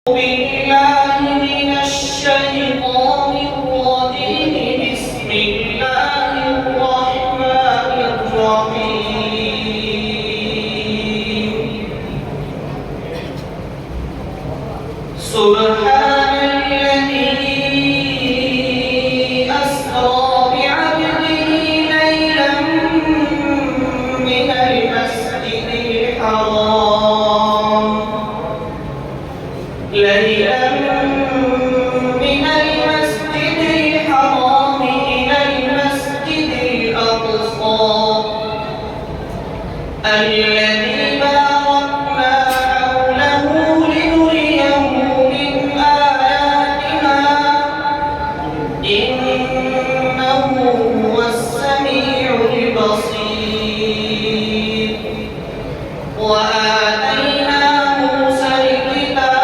بالله من الشيطان الرجيم بسم الله الرحمن الرحيم سبحان الذي أسرى بعبده ليلا من المسجد الحرام من المسجد الحرام إلى المسجد الأقصى الذي باركنا حوله لنريه من آياتنا إنه هو السميع البصير وآتينا موسى الكتاب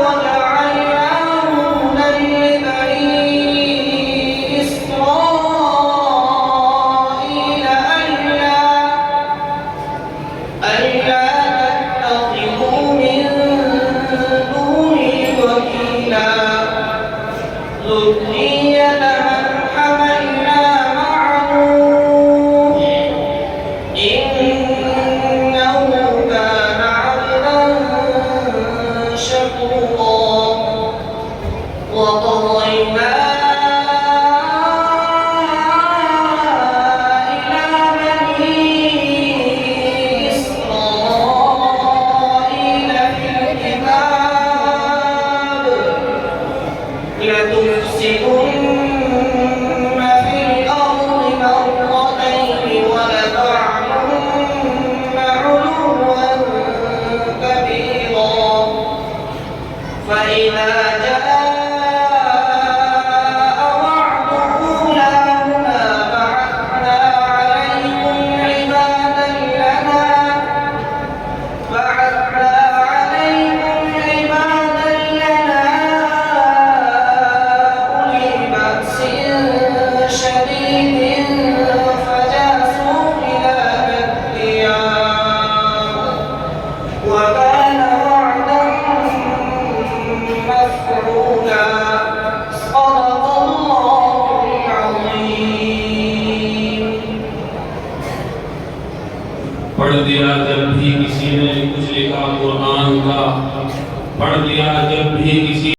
وجعلناه هدى لبني إسرائيل ألا تتخذوا من دوني وكيلا ذرية من حملنا مع نوح إنه كان عبدا شكورا وقضينا إلى بني إسرائيل في الكتاب لتفسدن في الأرض مرتين ولتعلن علوا كبيرا فإذا جاء وعد أولاهما بعثنا عليكم عبادا لنا أولي بأس شديد فجاسوا خلال الديار وكان وعدا مفعولا صدق الله العظيم। पढ़ दिया जब भी किसी ने कुछ लिखा कुरान का, पढ़ दिया जब भी किसी